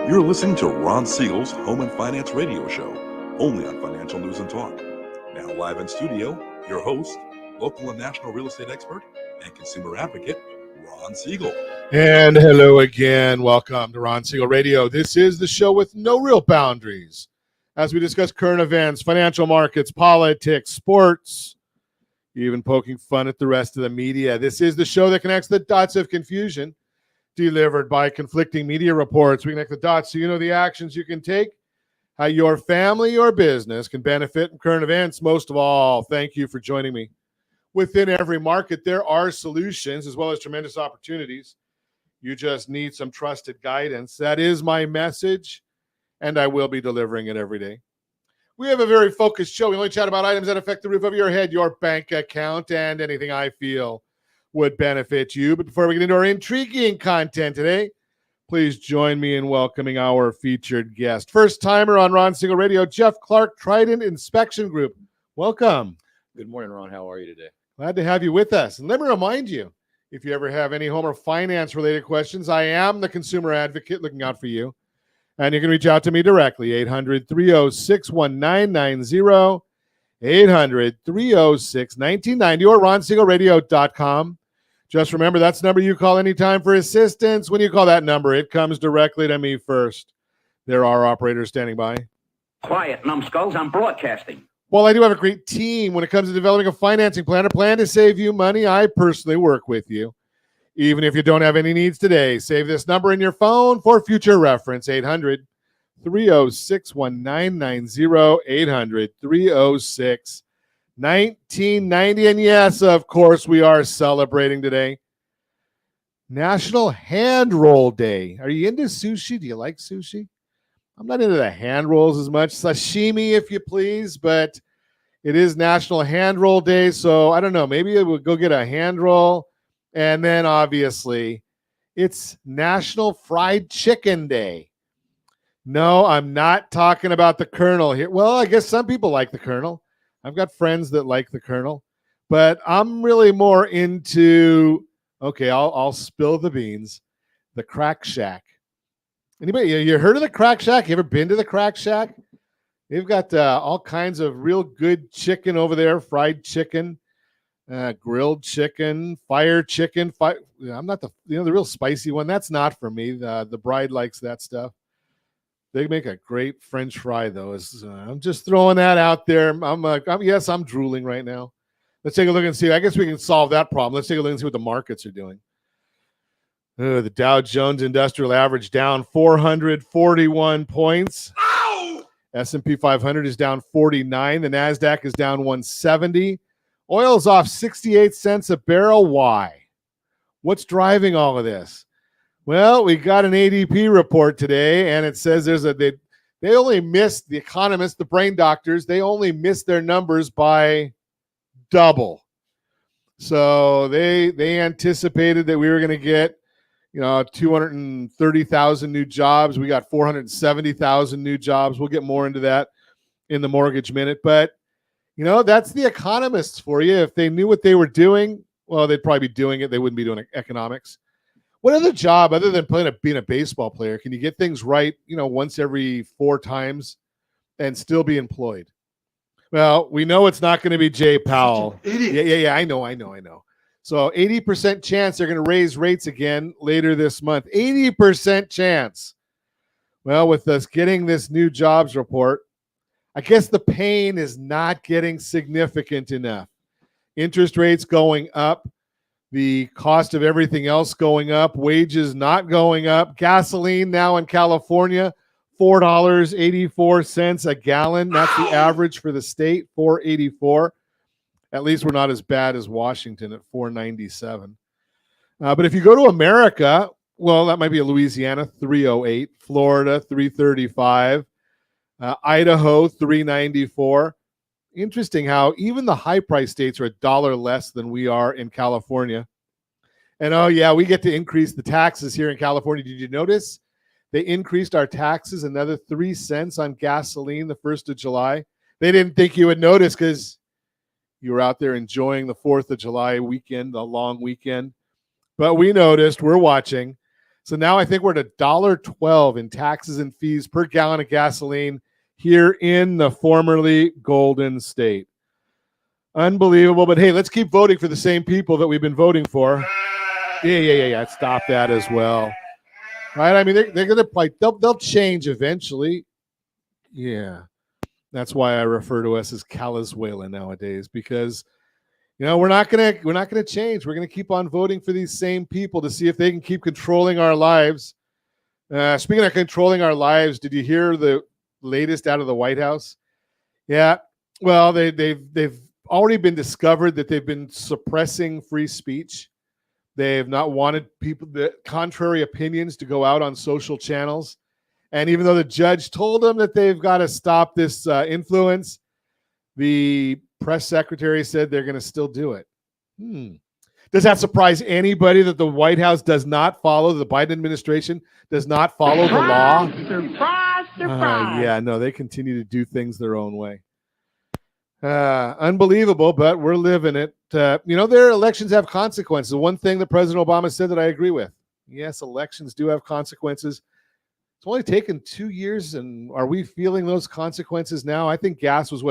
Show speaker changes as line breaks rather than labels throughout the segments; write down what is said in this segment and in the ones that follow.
You're listening to Ron Siegel's Home and Finance Radio Show, only on Financial News and Talk. Now live in studio, your host, local and national real estate expert and consumer advocate, Ron Siegel.
And hello again. Welcome to Ron Siegel Radio. This is the show with no real boundaries as we discuss current events, financial markets, politics, sports, even poking fun at the rest of the media. This is the show that connects the dots of confusion delivered by conflicting media reports. We connect the dots so you know the actions you can take, how your family or business can benefit from current events. Most of all, thank you for joining me. Within every market, there are solutions as well as tremendous opportunities. You just need some trusted guidance. That is my message, and I will be delivering it every day. We have a very focused show. We only chat about items that affect the roof of your head, your bank account, and anything I feel would benefit you. But before we get into our intriguing content today, please join me in welcoming our featured guest. First timer on Ron Siegel Radio, Jeff Clark, Trident Inspection Group. Welcome.
Good morning, Ron. How are you today?
Glad to have you with us. And let me remind you, if you ever have any home or finance related questions, I am the consumer advocate looking out for you. And you can reach out to me directly, 800-306-1990, 800-306-1990, or ronsiegelradio.com. Just remember, that's the number you call anytime for assistance. When you call that number, it comes directly to me first. There are operators standing by.
Quiet, numbskulls. I'm broadcasting.
While I do have a great team when it comes to developing a financing plan, a plan to save you money, I personally work with you. Even if you don't have any needs today, save this number in your phone for future reference, 800-306-1990, 800-306-1990. And yes, of course, we are celebrating today National Hand Roll Day. Are you into sushi? Do you like sushi? I'm not into the hand rolls as much. Sashimi, if you please, but it is National Hand Roll Day, so I don't know. Maybe we'll go get a hand roll. And then, obviously, it's National Fried Chicken Day. No, I'm not talking about the Colonel here. Well, I guess some people like the Colonel. I've got friends that like the Colonel. But I'm really more into, okay, I'll spill the beans, the Crack Shack. Anybody, you heard of the Crack Shack? You ever been to the Crack Shack? They've got all kinds of real good chicken over there, fried chicken, grilled chicken, fire chicken. I'm not the real spicy one. That's not for me. The bride likes that stuff. They make a great French fry, though. I'm just throwing that out there. I'm drooling right now. Let's take a look and see. I guess we can solve that problem. Let's take a look and see what the markets are doing. The Dow Jones Industrial Average down 441 points. Ow! S&P 500 is down 49. The NASDAQ is down 170. Oil's off 68 cents a barrel. Why? What's driving all of this? Well, we got an ADP report today, and it says they only missed, the economists, the brain doctors, they only missed their numbers by double. So they anticipated that we were going to get 230,000 new jobs. We got 470,000 new jobs. We'll get more into that in the Mortgage Minute. But, that's the economists for you. If they knew what they were doing, well, they'd probably be doing it. They wouldn't be doing economics. What other job, other than being a baseball player, can you get things right, once every 4 times and still be employed? Well, we know it's not going to be Jay Powell. Yeah, I know. So 80% chance they're going to raise rates again later this month. 80% chance. Well, with us getting this new jobs report, I guess the pain is not getting significant enough. Interest rates going up, the cost of everything else going up, wages not going up. Gasoline now in California, $4.84 a gallon. That's the average for the state, $4.84. At least we're not as bad as Washington at $4.97. But if you go to America, well, that might be a Louisiana, $3.08, Florida, $3.35, Idaho, $3.94. Interesting how even the high-price states are $1 less than we are in California. And, oh, yeah, we get to increase the taxes here in California. Did you notice? They increased our taxes another 3 cents on gasoline the 1st of July. They didn't think you would notice because you were out there enjoying the 4th of July weekend, the long weekend. But we noticed, we're watching. So now I think we're at $1.12 in taxes and fees per gallon of gasoline here in the formerly Golden State. Unbelievable. But hey, let's keep voting for the same people that we've been voting for. Yeah. Stop that as well. Right? I mean, they're going to like they'll change eventually. Yeah. That's why I refer to us as Calizuela nowadays, because we're not gonna change. We're gonna keep on voting for these same people to see if they can keep controlling our lives. Speaking of controlling our lives, did you hear the latest out of the White House? Yeah. Well, they've already been discovered that they've been suppressing free speech. They have not wanted people, the contrary opinions, to go out on social channels. And even though the judge told them that they've got to stop this influence, the press secretary said they're going to still do it. Does that surprise anybody that the White House does not follow, the Biden administration does not follow the law?
Surprise, surprise.
Yeah, no, they continue to do things their own way. Unbelievable, but we're living it. Their elections have consequences. One thing that President Obama said that I agree with. Yes, elections do have consequences. It's only taken 2 years, and are we feeling those consequences now? I think gas was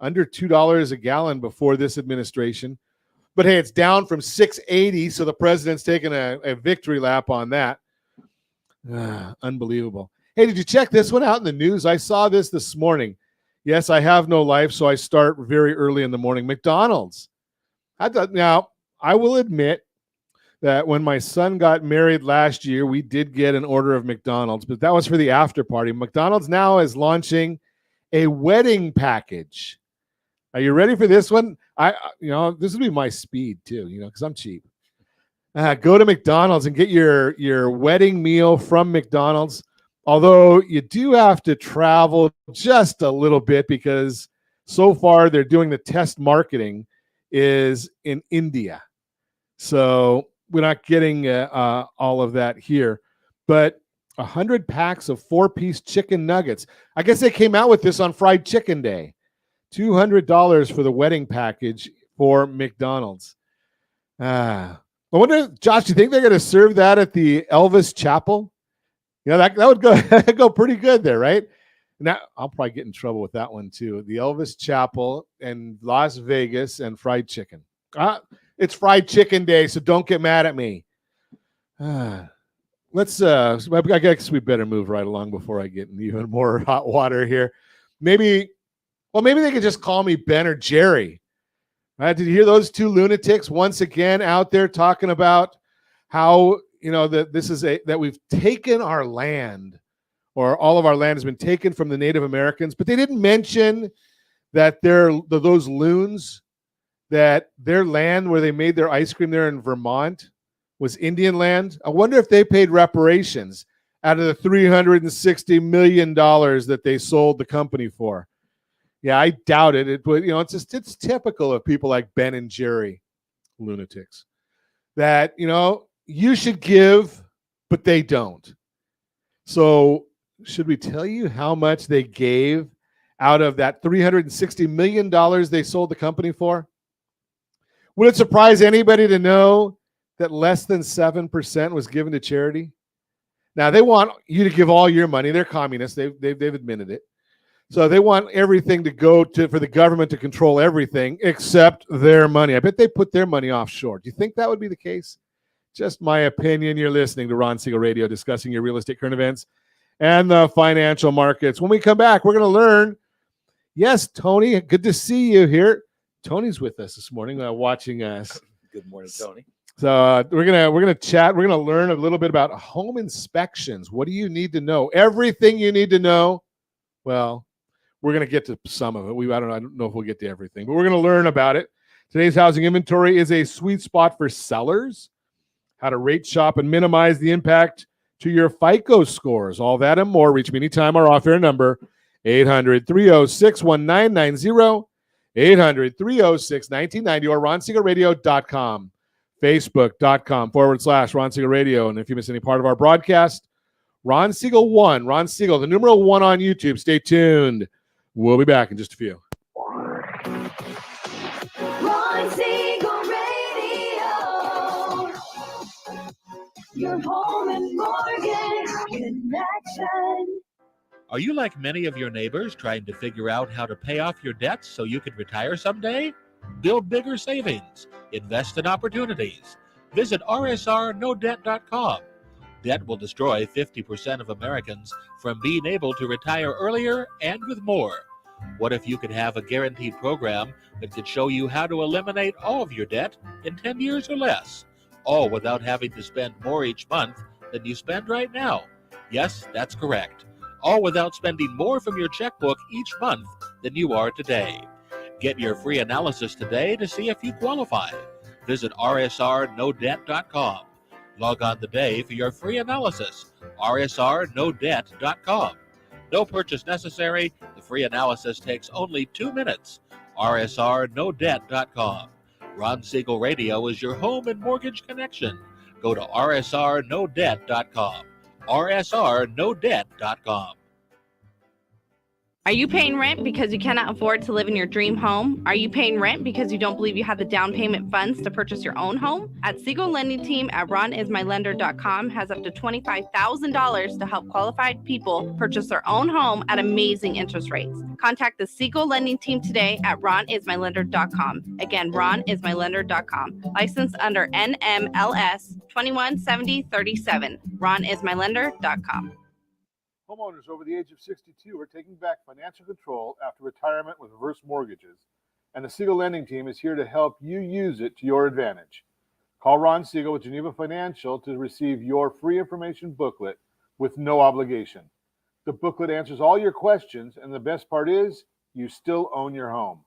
under $2 a gallon before this administration. But hey, it's down from $6.80, so the president's taking a victory lap on that. Unbelievable. Hey, did you check this one out in the news? I saw this morning. Yes, I have no life, so I start very early in the morning. McDonald's. Now, I will admit that when my son got married last year, we did get an order of McDonald's, but that was for the after party. McDonald's now is launching a wedding package. Are you ready for this one? This would be my speed too, because I'm cheap. Go to McDonald's and get your wedding meal from McDonald's. Although you do have to travel just a little bit, because so far they're doing the test marketing is in India. So we're not getting all of that here. But 100 packs of 4-piece chicken nuggets. I guess they came out with this on Fried Chicken Day. $200 for the wedding package for McDonald's. I wonder, Josh, do you think they're going to serve that at the Elvis Chapel? That would go pretty good there, right? Now, I'll probably get in trouble with that one too. The Elvis Chapel in Las Vegas and fried chicken. It's Fried Chicken Day, so don't get mad at me. I guess we better move right along before I get in even more hot water here. Maybe they could just call me Ben or Jerry. Right? Did you hear those two lunatics once again out there talking about how that we've taken our land, or all of our land has been taken from the Native Americans, but they didn't mention that those loons, that their land where they made their ice cream there in Vermont was Indian land. I wonder if they paid reparations out of the $360 million that they sold the company for. Yeah, I doubt it. It's typical of people like Ben and Jerry, lunatics, that, you should give, but they don't. So should we tell you how much they gave out of that $360 million they sold the company for? Would it surprise anybody to know that less than 7% was given to charity? Now, they want you to give all your money. They're communists. They've admitted it. So they want everything to go for the government to control everything except their money. I bet they put their money offshore. Do you think that would be the case? Just my opinion. You're listening to Ron Siegel Radio, discussing your real estate current events and the financial markets. When we come back, we're going to learn. Yes, Tony, good to see you here. Tony's with us this morning, watching us.
Good morning, Tony.
So we're gonna chat. We're gonna learn a little bit about home inspections. What do you need to know? Everything you need to know. Well, we're gonna get to some of it. I don't know if we'll get to everything, but we're gonna learn about it. Today's housing inventory is a sweet spot for sellers. How to rate, shop, and minimize the impact to your FICO scores. All that and more. Reach me anytime. Our off-air number, 800-306-1990, 800-306-1990, or RonSiegelRadio.com, Facebook.com/Ron Siegel Radio. And if you miss any part of our broadcast, Ron Siegel 1, Ron Siegel, the numeral 1 on YouTube. Stay tuned. We'll be back in just a few.
Ron Siegel Radio. Your home and mortgage connection.
Are you like many of your neighbors trying to figure out how to pay off your debts so you can retire someday? Build bigger savings. Invest in opportunities. Visit rsrnodebt.com. Debt will destroy 50% of Americans from being able to retire earlier and with more. What if you could have a guaranteed program that could show you how to eliminate all of your debt in 10 years or less, all without having to spend more each month than you spend right now? Yes, that's correct. All without spending more from your checkbook each month than you are today. Get your free analysis today to see if you qualify. Visit rsrnodebt.com. Log on today for your free analysis, rsrnodebt.com. No purchase necessary. The free analysis takes only 2 minutes. rsrnodebt.com. Ron Siegel Radio is your home and mortgage connection. Go to rsrnodebt.com. rsrnodebt.com.
Are you paying rent because you cannot afford to live in your dream home? Are you paying rent because you don't believe you have the down payment funds to purchase your own home? At Siegel Lending Team at ronismylender.com has up to $25,000 to help qualified people purchase their own home at amazing interest rates. Contact the Siegel Lending Team today at ronismylender.com. Again, ronismylender.com. Licensed under NMLS 217037. ronismylender.com.
Homeowners over the age of 62 are taking back financial control after retirement with reverse mortgages, and the Siegel Lending Team is here to help you use it to your advantage. Call Ron Siegel with Geneva Financial to receive your free information booklet with no obligation. The booklet answers all your questions, and the best part is you still own your home.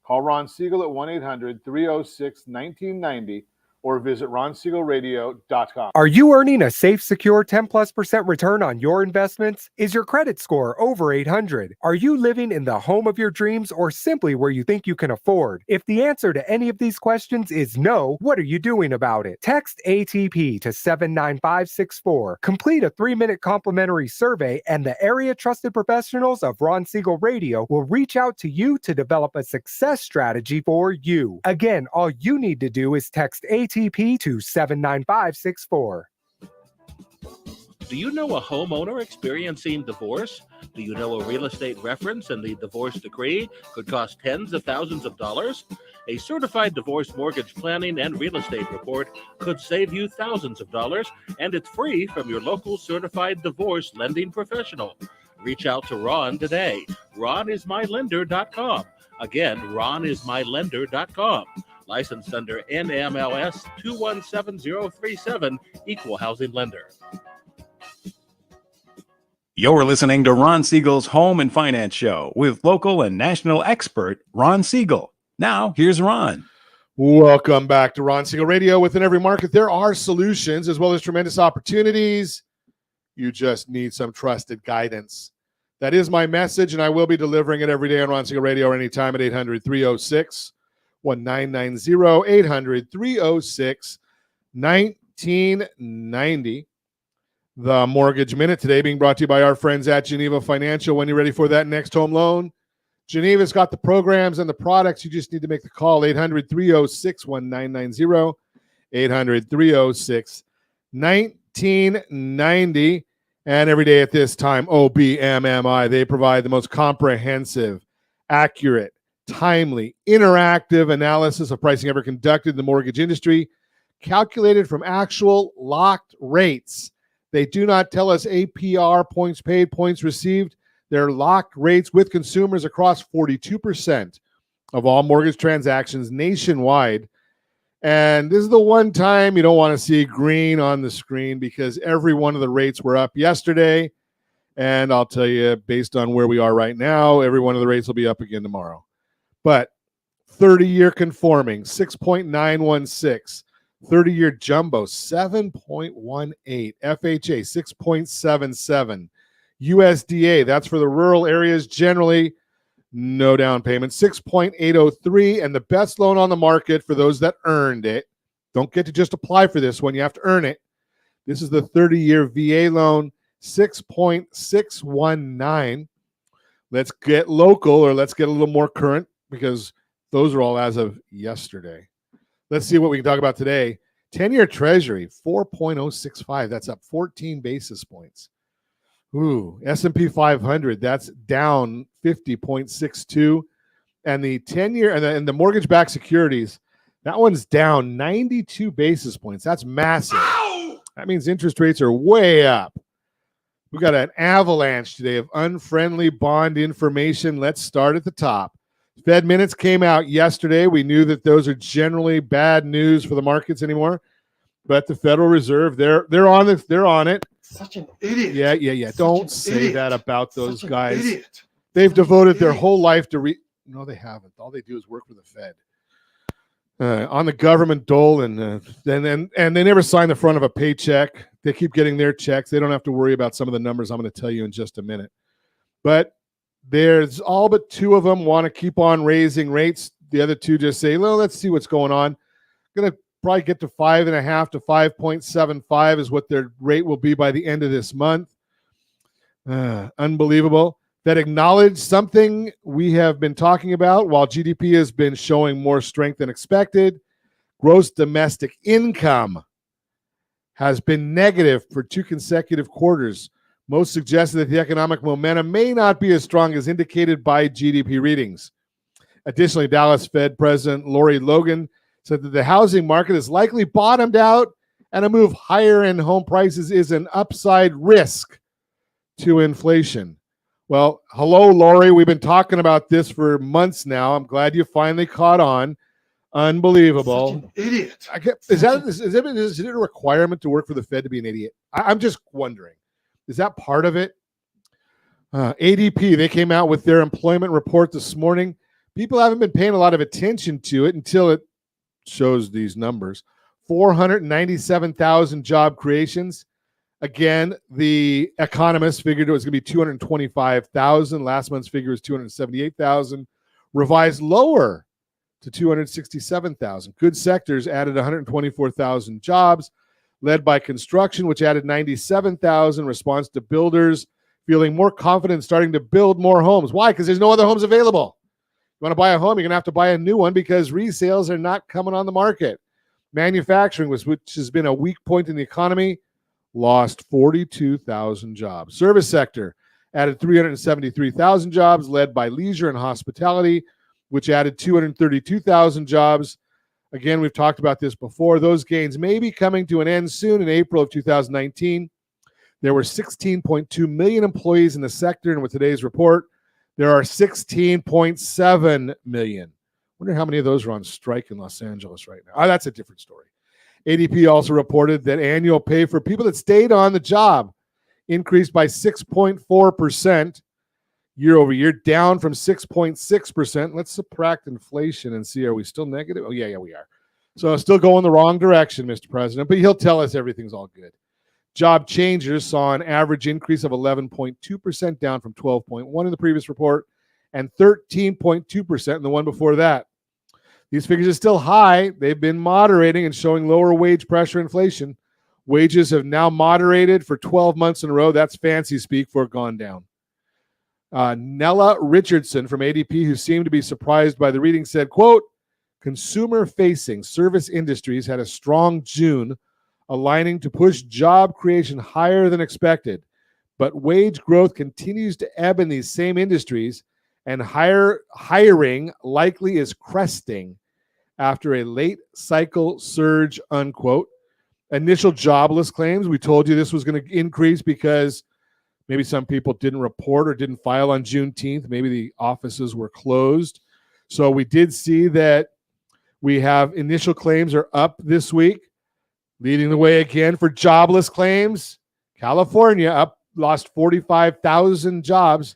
Call Ron Siegel at 1-800-306-1990 or visit ronsiegelradio.com.
Are you earning a safe, secure 10+% return on your investments? Is your credit score over 800? Are you living in the home of your dreams or simply where you think you can afford? If the answer to any of these questions is no, what are you doing about it? Text ATP to 79564. Complete a 3-minute complimentary survey, and the area trusted professionals of Ron Siegel Radio will reach out to you to develop a success strategy for you. Again, all you need to do is text ATP to 79564.
Do you know a homeowner experiencing divorce? Do you know a real estate reference and the divorce decree could cost tens of thousands of dollars? A certified divorce mortgage planning and real estate report could save you thousands of dollars, and it's free from your local certified divorce lending professional. Reach out to Ron today. ronismylender.com. Again, ronismylender.com. Licensed under NMLS 217037, Equal Housing Lender.
You're listening to Ron Siegel's Home and Finance Show with local and national expert Ron Siegel. Now, here's Ron.
Welcome back to Ron Siegel Radio. Within every market, there are solutions as well as tremendous opportunities. You just need some trusted guidance. That is my message, and I will be delivering it every day on Ron Siegel Radio or anytime at 800-306-1990, 800-306-1990. The Mortgage Minute today being brought to you by our friends at Geneva Financial. When you're ready for that next home loan, Geneva's got the programs and the products. You just need to make the call, 800-306-1990, 800-306-1990. And every day at this time, OBMMI, they provide the most comprehensive, accurate, timely, interactive analysis of pricing ever conducted in the mortgage industry, calculated from actual locked rates. They do not tell us APR, points paid, points received. They're locked rates with consumers across 42% of all mortgage transactions nationwide. And this is the one time you don't want to see green on the screen because every one of the rates were up yesterday. And I'll tell you, based on where we are right now, every one of the rates will be up again tomorrow. But 30-year conforming, 6.916. 30-year jumbo, 7.18. FHA, 6.77. USDA, that's for the rural areas generally, no down payment, 6.803. And the best loan on the market for those that earned it. Don't get to just apply for this one. You have to earn it. This is the 30-year VA loan, 6.619. Let's get local, or let's get a little more current, because those are all as of yesterday. Let's see what we can talk about today. 10-year Treasury, 4.065. That's up 14 basis points. Ooh, S&P 500, that's down 50.62. And the 10-year and the mortgage-backed securities, that one's down 92 basis points. That's massive. Ow! That means interest rates are way up. We got an avalanche today of unfriendly bond information. Let's start at the top. Fed minutes came out yesterday. We knew that those are generally bad news for the markets anymore. But the Federal Reserve, they're on this. They're on it.
Such an idiot.
Yeah.
Such
Don't say that about those
Such
guys.
Idiot.
They've devoted their whole life to No, they haven't. All they do is work for the Fed. On the government dole, and they never sign the front of a paycheck. They keep getting their checks. They don't have to worry about some of the numbers I'm going to tell you in just a minute. But there's all but two of them want to keep on raising rates. The other two just say, well, let's see what's going on. Going to probably get to 5.5 to 5.75 is what their rate will be by the end of this month. Unbelievable. That acknowledged something we have been talking about. While GDP has been showing more strength than expected, gross domestic income has been negative for 2 consecutive quarters. Most suggested that the economic momentum may not be as strong as indicated by GDP readings. Additionally, Dallas Fed President Lori Logan said that the housing market is likely bottomed out and a move higher in home prices is an upside risk to inflation. Well, hello, Lori. We've been talking about this for months now. I'm glad you finally caught on. Unbelievable.
Such an idiot.
Is it a requirement to work for the Fed to be an idiot? I'm just wondering. Is that part of it? ADP, they came out with their employment report this morning. People haven't been paying a lot of attention to it until it shows these numbers. 497,000 job creations. Again, the economists figured it was going to be 225,000. Last month's figure was 278,000. Revised lower to 267,000. Good sectors added 124,000 jobs, led by construction, which added 97,000. Response to builders feeling more confident starting to build more homes. Why? Because there's no other homes available. You want to buy a home, you're going to have to buy a new one because resales are not coming on the market. Manufacturing, which has been a weak point in the economy, lost 42,000 jobs. Service sector added 373,000 jobs, led by leisure and hospitality, which added 232,000 jobs. Again, we've talked about this before. Those gains may be coming to an end soon in April of 2019. There were 16.2 million employees in the sector, and with today's report, there are 16.7 million. Wonder how many of those are on strike in Los Angeles right now. That's a different story. ADP also reported that annual pay for people that stayed on the job increased by 6.4% year over year, down from 6.6%. Let's subtract inflation and see, are we still negative? Oh, yeah, we are. So still going the wrong direction, Mr. President, but he'll tell us everything's all good. Job changers saw an average increase of 11.2%, down from 12.1% in the previous report, and 13.2% in the one before that. These figures are still high. They've been moderating and showing lower wage pressure inflation. Wages have now moderated for 12 months in a row. That's fancy speak for gone down. Nella Richardson from ADP, who seemed to be surprised by the reading, said, quote, consumer-facing service industries had a strong June, aligning to push job creation higher than expected. But wage growth continues to ebb in these same industries, and hiring likely is cresting after a late cycle surge, unquote. Initial jobless claims, we told you this was going to increase because maybe some people didn't report or didn't file on Juneteenth. Maybe the offices were closed. So we did see that we have initial claims are up this week. Leading the way again for jobless claims, California lost 45,000 jobs.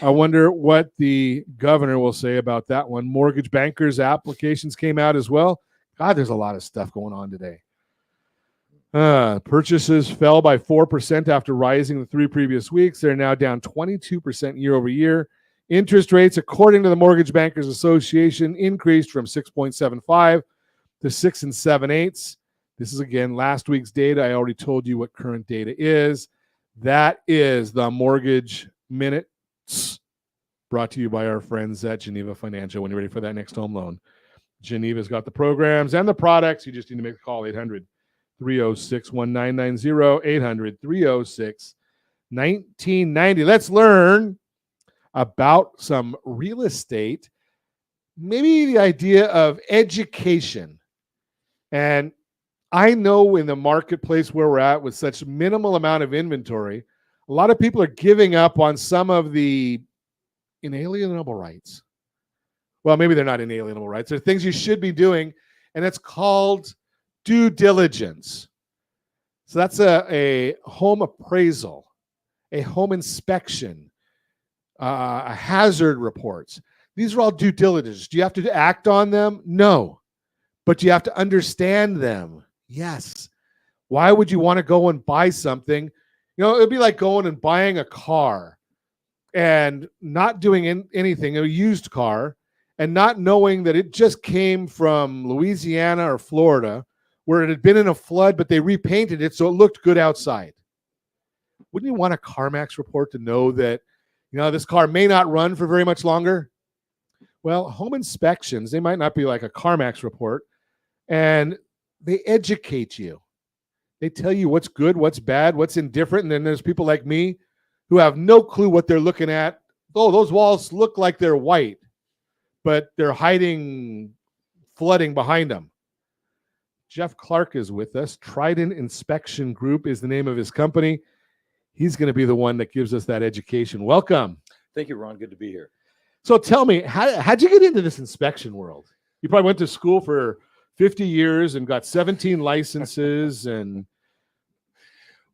I wonder what the governor will say about that one. Mortgage bankers' applications came out as well. God, there's a lot of stuff going on today. Purchases fell by 4% after rising the 3 previous weeks. They're now down 22% year over year. Interest rates, according to the Mortgage Bankers Association, increased from 6.75 to 6 7/8. This is, again, last week's data. I already told you what current data is. That is the Mortgage Minutes, brought to you by our friends at Geneva Financial. When you're ready for that next home loan, Geneva's got the programs and the products. You just need to make a call, 306-1990, 800-306-1990. Let's learn about some real estate, maybe the idea of education. And I know in the marketplace where we're at with such minimal amount of inventory, a lot of people are giving up on some of the inalienable rights. Well, maybe they're not inalienable rights. They're things you should be doing, and it's called due diligence. So that's a home appraisal, a home inspection, a hazard reports. These are all due diligence. Do you have to act on them? No. But you have to understand them. Yes. Why would you want to go and buy something? It'd be like going and buying a car and not doing anything, a used car, and not knowing that it just came from Louisiana or Florida where it had been in a flood, but they repainted it so it looked good outside. Wouldn't you want a CarMax report to know that, this car may not run for very much longer? Well, home inspections, they might not be like a CarMax report, and they educate you. They tell you what's good, what's bad, what's indifferent, and then there's people like me who have no clue what they're looking at. Oh, those walls look like they're white, but they're hiding flooding behind them. Jeff Clark is with us. Trident Inspection Group is the name of his company. He's going to be the one that gives us that education. Welcome.
Thank you, Ron. Good to be here.
So tell me, how'd you get into this inspection world? You probably went to school for 50 years and got 17 licenses and...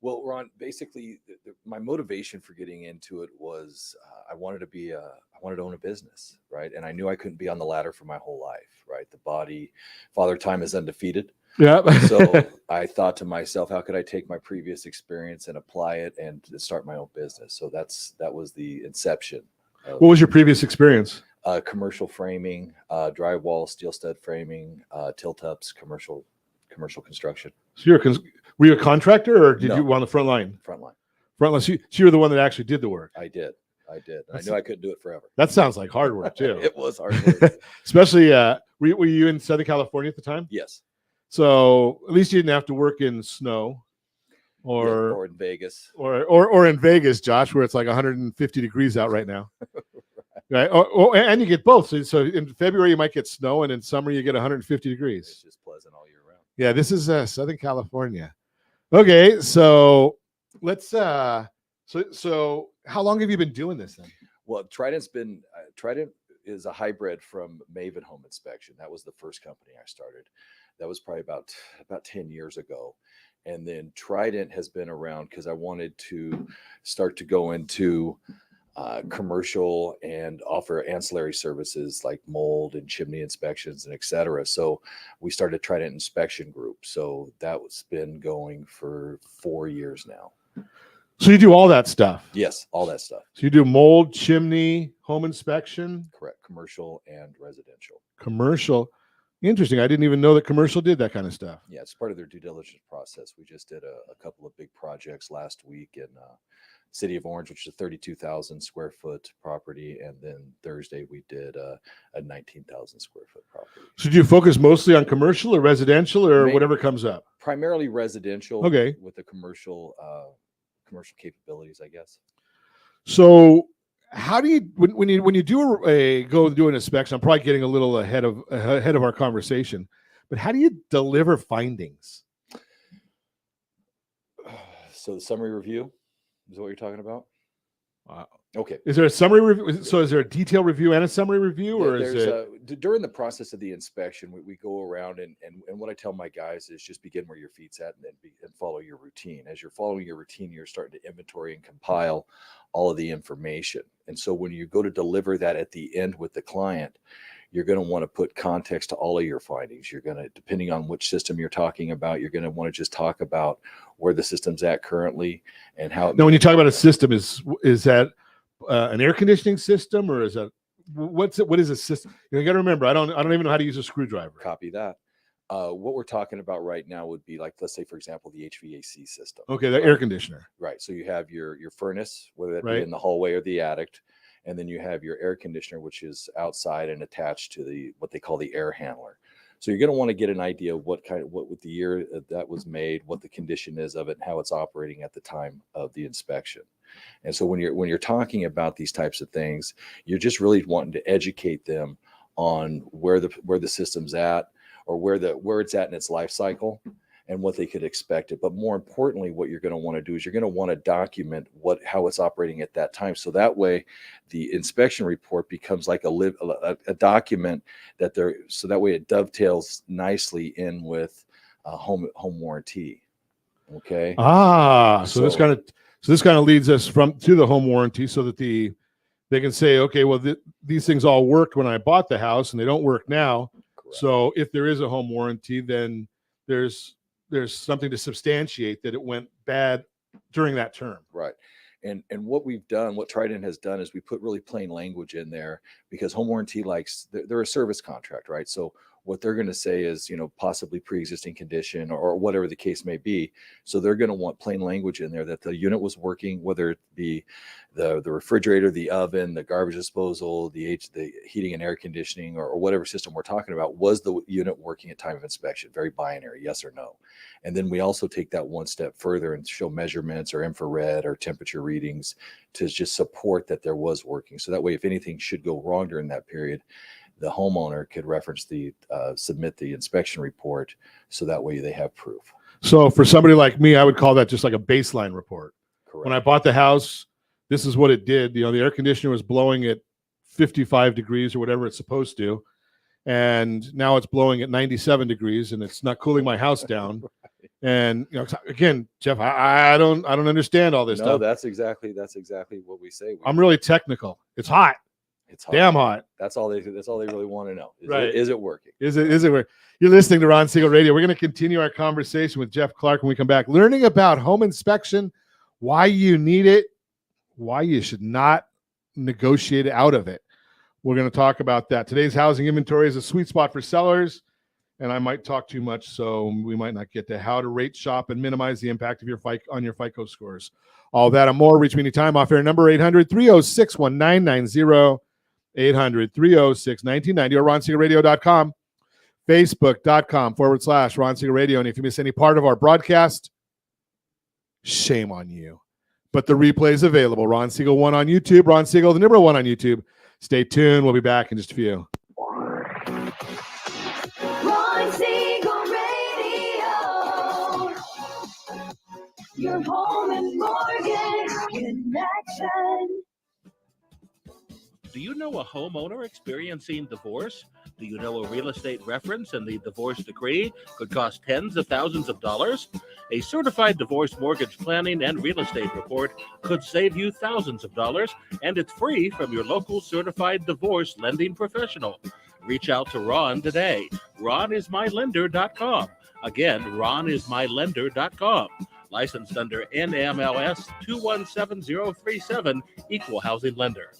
Well, Ron, basically, my motivation for getting into it was I wanted to own a business, right? And I knew I couldn't be on the ladder for my whole life, right? Father time is undefeated.
Yeah.
So I thought to myself, how could I take my previous experience and apply it and start my own business? So that was the inception.
What was your previous experience?
Commercial framing, drywall, steel stud framing, tilt-ups, commercial construction.
So were you a contractor or did
No.
you on the front line?
Front line.
Front line. So you were the one that actually did the work.
I did. I knew I couldn't do it forever.
That sounds like hard work too.
It was hard work.
Especially, were you in Southern California at the time?
Yes.
So at least you didn't have to work in snow
or in Vegas.
Or in Vegas, Josh, where it's like 150 degrees out right now. Right. And you get both. So in February you might get snow, and in summer you get 150 degrees.
It's just pleasant all year round.
Yeah, this is Southern California. Okay, so let's. So how long have you been doing this then?
Well, Trident is a hybrid from Maven Home Inspection. That was the first company I started. That was probably about 10 years ago. And then Trident has been around because I wanted to start to go into commercial and offer ancillary services like mold and chimney inspections and et cetera. So we started Trident Inspection Group. So that's been going for 4 years now.
So you do all that stuff?
Yes, all that stuff.
So you do mold, chimney, home inspection?
Correct. Commercial and residential.
Commercial. Interesting. I didn't even know that commercial did that kind of stuff.
Yeah, it's part of their due diligence process. We just did a couple of big projects last week in City of Orange, which is a 32,000 square foot property. And then Thursday we did a 19,000 square foot property.
So do you focus mostly on commercial or residential or whatever comes up?
Primarily residential.
Okay.
With the commercial capabilities, I guess.
So how do you when you do go do an inspection? I'm probably getting a little ahead of our conversation, but how do you deliver findings?
So the summary review is what you're talking about. Okay.
Is there a summary review? So is there a detailed review and a summary review, or is it
during the process of the inspection, we go around and what I tell my guys is just begin where your feet's at and follow your routine. As you're following your routine, you're starting to inventory and compile all of the information. And so when you go to deliver that at the end with the client, you're going to want to put context to all of your findings. You're going to, depending on which system you're talking about, you're going to want to just talk about where the system's at currently and how.
Now, when you talk about a system, is that an air conditioning system, or is that what is a system? You got to remember, I don't even know how to use a screwdriver.
Copy that. What we're talking about right now would be like, let's say, for example, the HVAC system.
Okay, the air conditioner.
Right. So you have your furnace, whether that
Right.
be in the hallway or the attic, and then you have your air conditioner, which is outside and attached to what they call the air handler. So you're going to want to get an idea of what with the year that was made, what the condition is of it, and how it's operating at the time of the inspection. And so when you're talking about these types of things, you're just really wanting to educate them on where the system's at, or where it's at in its life cycle, and what they could expect it. But more importantly, what you're going to want to do is you're going to want to document how it's operating at that time. So that way the inspection report becomes like a document so that way it dovetails nicely in with home warranty. Okay.
So this kind of leads us to the home warranty, so that they can say, okay, well, these things all worked when I bought the house and they don't work now. Correct. So if there is a home warranty, then there's something to substantiate that it went bad during that term.
Right. And what Trident has done is we put really plain language in there, because home warranty they're a service contract, right? So what they're going to say is, possibly pre-existing condition or whatever the case may be. So they're going to want plain language in there that the unit was working, whether it be the refrigerator, the oven, the garbage disposal, the heating and air conditioning, or whatever system we're talking about. Was the unit working at time of inspection? Very binary, yes or no. And then we also take that one step further and show measurements or infrared or temperature readings to just support that there was working. So that way, if anything should go wrong during that period, the homeowner could submit the inspection report, so that way they have proof.
So for somebody like me, I would call that just like a baseline report.
Correct.
When I bought the house, this is what it did. The air conditioner was blowing at 55 degrees or whatever it's supposed to, and now it's blowing at 97 degrees, and it's not cooling my house down. Right. And again, Jeff, I don't understand all this stuff.
No, that's exactly what we say.
I'm really technical. It's hot.
It's hot.
Damn hot.
That's all they really want to know.
Right.
Is it working?
Is it working? You're listening to Ron Siegel Radio. We're going to continue our conversation with Jeff Clark when we come back, learning about home inspection, why you need it, why you should not negotiate out of it. We're going to talk about that. Today's housing inventory is a sweet spot for sellers, and I might talk too much, so we might not get to how to rate, shop, and minimize the impact of your FICO scores. All that and more. Reach me anytime. Off air number 800-306-1990. 800-306-1990 or RonSiegelRadio.com, Facebook.com/Ron Siegel Radio. And if you miss any part of our broadcast, shame on you. But the replay is available. Ron Siegel 1 on YouTube. Ron Siegel, the number 1 on YouTube. Stay tuned. We'll be back in just a few.
Ron Siegel Radio. Your home and mortgage connection.
Do you know a homeowner experiencing divorce? Do you know a real estate reference and the divorce decree could cost tens of thousands of dollars? A certified divorce mortgage planning and real estate report could save you thousands of dollars, and it's free from your local certified divorce lending professional. Reach out to Ron today. RonIsMyLender.com. Again, RonIsMyLender.com. Licensed under NMLS 217037, Equal Housing Lender.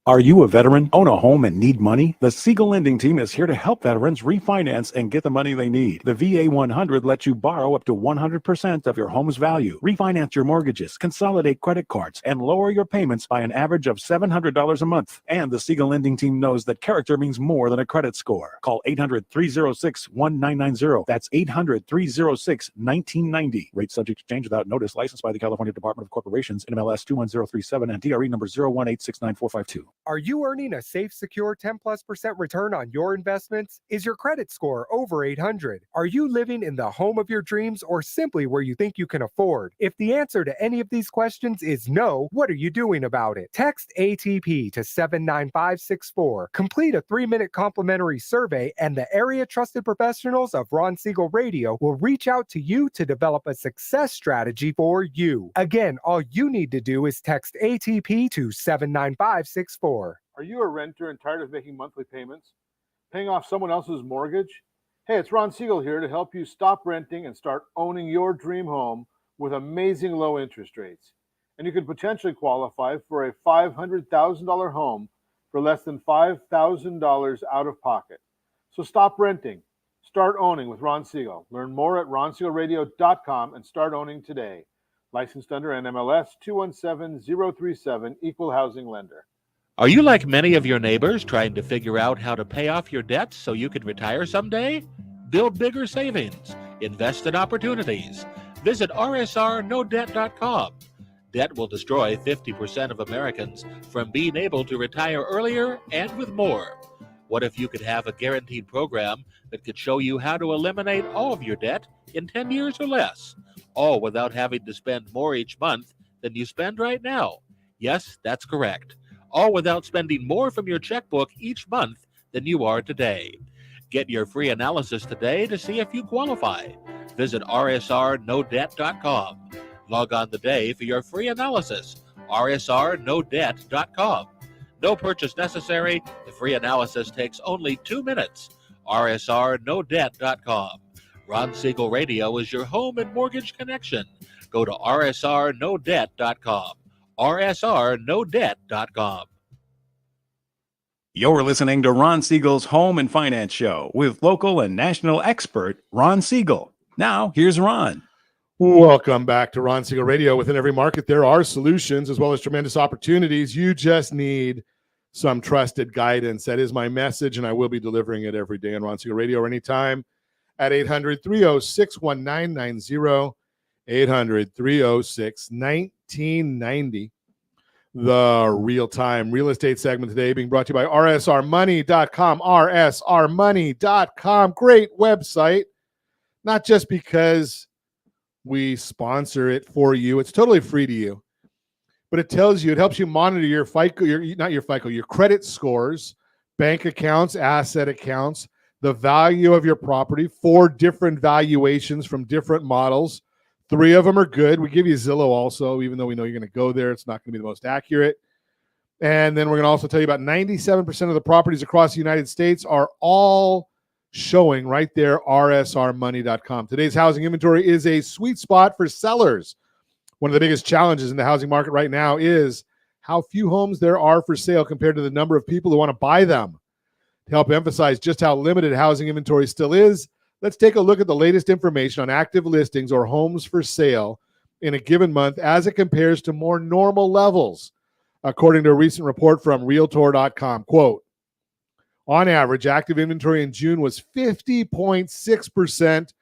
Are you a veteran, own a home, and need money? The Siegel Lending Team is here to help veterans refinance and get the money they need. The VA 100 lets you borrow up to 100% of your home's value, refinance your mortgages, consolidate credit cards, and lower your payments by an average of $700 a month. And the Siegel Lending Team knows that character means more than a credit score. Call 800-306-1990. That's 800-306-1990. Rate subject to change without notice. Licensed by the California Department of Corporations, NMLS 21037, and DRE number 018694552.
Are you earning a safe, secure 10+% return on your investments? Is your credit score over 800? Are you living in the home of your dreams or simply where you think you can afford? If the answer to any of these questions is no, what are you doing about it? Text ATP to 79564. Complete a 3-minute complimentary survey, and the area trusted professionals of Ron Siegel Radio will reach out to you to develop a success strategy for you. Again, all you need to do is text ATP to 79564.
Are you a renter and tired of making monthly payments? Paying off someone else's mortgage? Hey, it's Ron Siegel here to help you stop renting and start owning your dream home with amazing low interest rates. And you could potentially qualify for a $500,000 home for less than $5,000 out of pocket. So stop renting. Start owning with Ron Siegel. Learn more at RonSiegelRadio.com and start owning today. Licensed under NMLS 217037, Equal Housing Lender.
Are you like many of your neighbors trying to figure out how to pay off your debts so you can retire someday? Build bigger savings. Invest in opportunities. Visit rsrnodebt.com. Debt will destroy 50% of Americans from being able to retire earlier and with more. What if you could have a guaranteed program that could show you how to eliminate all of your debt in 10 years or less, all without having to spend more each month than you spend right now? Yes, that's correct. All without spending more from your checkbook each month than you are today. Get your free analysis today to see if you qualify. Visit rsrnodebt.com. Log on today for your free analysis. rsrnodebt.com. No purchase necessary. The free analysis takes only 2 minutes. rsrnodebt.com. Ron Siegel Radio is your home and mortgage connection. Go to rsrnodebt.com. rsrnodebt.com.
You're listening to Ron Siegel's Home and Finance Show with local and national expert Ron Siegel. Now, here's Ron.
Welcome back to Ron Siegel Radio. Within every market, there are solutions as well as tremendous opportunities. You just need some trusted guidance. That is my message, and I will be delivering it every day on Ron Siegel Radio or anytime at 800-306-1990, 800-306-1990. The real-time real estate segment today being brought to you by rsrmoney.com, rsrmoney.com. Great website, not just because we sponsor it for you. It's totally free to you, but it tells you, it helps you monitor your FICO, your credit scores, bank accounts, asset accounts, the value of your property, 4 different valuations from different models. 3 of them are good. We give you Zillow also, even though we know you're going to go there. It's not going to be the most accurate. And then we're going to also tell you about 97% of the properties across the United States are all showing right there, rsrmoney.com. Today's housing inventory is a sweet spot for sellers. One of the biggest challenges in the housing market right now is how few homes there are for sale compared to the number of people who want to buy them. To help emphasize just how limited housing inventory still is, let's take a look at the latest information on active listings or homes for sale in a given month as it compares to more normal levels. According to a recent report from Realtor.com, quote, on average, active inventory in June was 50.6%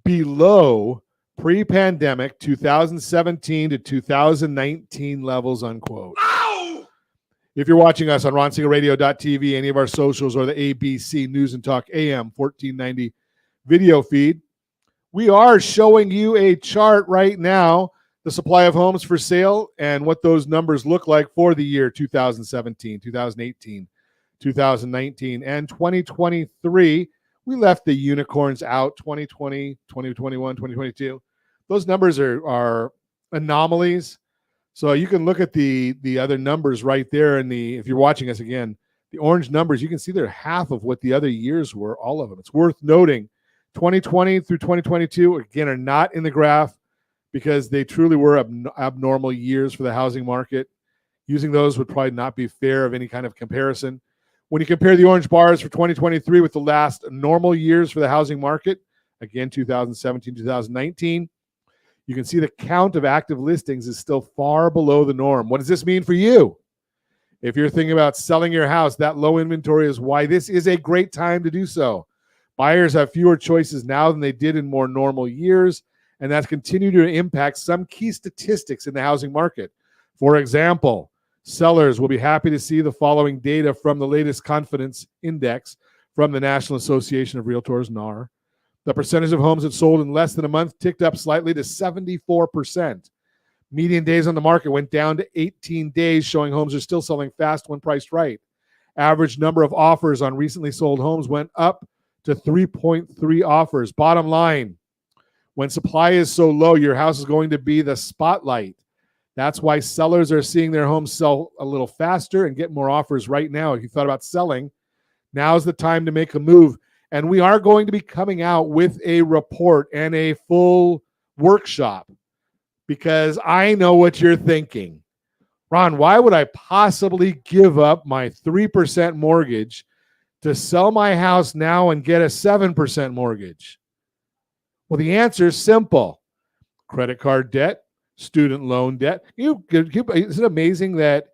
below pre-pandemic 2017 to 2019 levels, unquote. Ow! If you're watching us on ronsiegelradio.tv, any of our socials, or the ABC News and Talk AM 1490 video feed, we are showing you a chart right now, the supply of homes for sale and what those numbers look like for the year 2017, 2018, 2019, and 2023. We left the unicorns out, 2020, 2021, 2022. Those numbers are anomalies. So you can look at the other numbers right there. And if you're watching us again, the orange numbers, you can see they're half of what the other years were, all of them. It's worth noting 2020 through 2022, again, are not in the graph because they truly were abnormal years for the housing market. Using those would probably not be fair of any kind of comparison. When you compare the orange bars for 2023 with the last normal years for the housing market, again, 2017, 2019, you can see the count of active listings is still far below the norm. What does this mean for you? If you're thinking about selling your house, that low inventory is why this is a great time to do so. Buyers have fewer choices now than they did in more normal years, and that's continued to impact some key statistics in the housing market. For example, sellers will be happy to see the following data from the latest confidence index from the National Association of Realtors, NAR. The percentage of homes that sold in less than a month ticked up slightly to 74%. Median days on the market went down to 18 days, showing homes are still selling fast when priced right. Average number of offers on recently sold homes went up to 3.3 offers. Bottom line, when supply is so low, your house is going to be the spotlight. That's why sellers are seeing their homes sell a little faster and get more offers right now. If you thought about selling, now's the time to make a move. And we are going to be coming out with a report and a full workshop because I know what you're thinking. Ron, why would I possibly give up my 3% mortgage to sell my house now and get a 7% mortgage? Well, the answer is simple. Credit card debt, student loan debt. Isn't it amazing that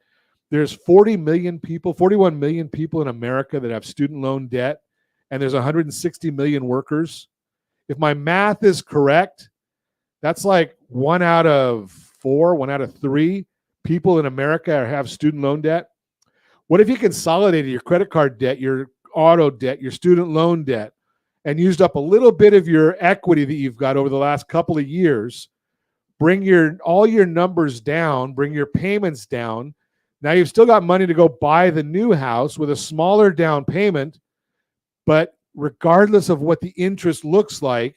There's 40 million people, 41 million people in America that have student loan debt, and there's 160 million workers. If my math is correct, that's like 1 out of 4, 1 out of 3 people in America have student loan debt. What if you consolidated your credit card debt, your auto debt, your student loan debt, and used up a little bit of your equity that you've got over the last couple of years, bring all your numbers down, bring your payments down. Now you've still got money to go buy the new house with a smaller down payment, but regardless of what the interest looks like,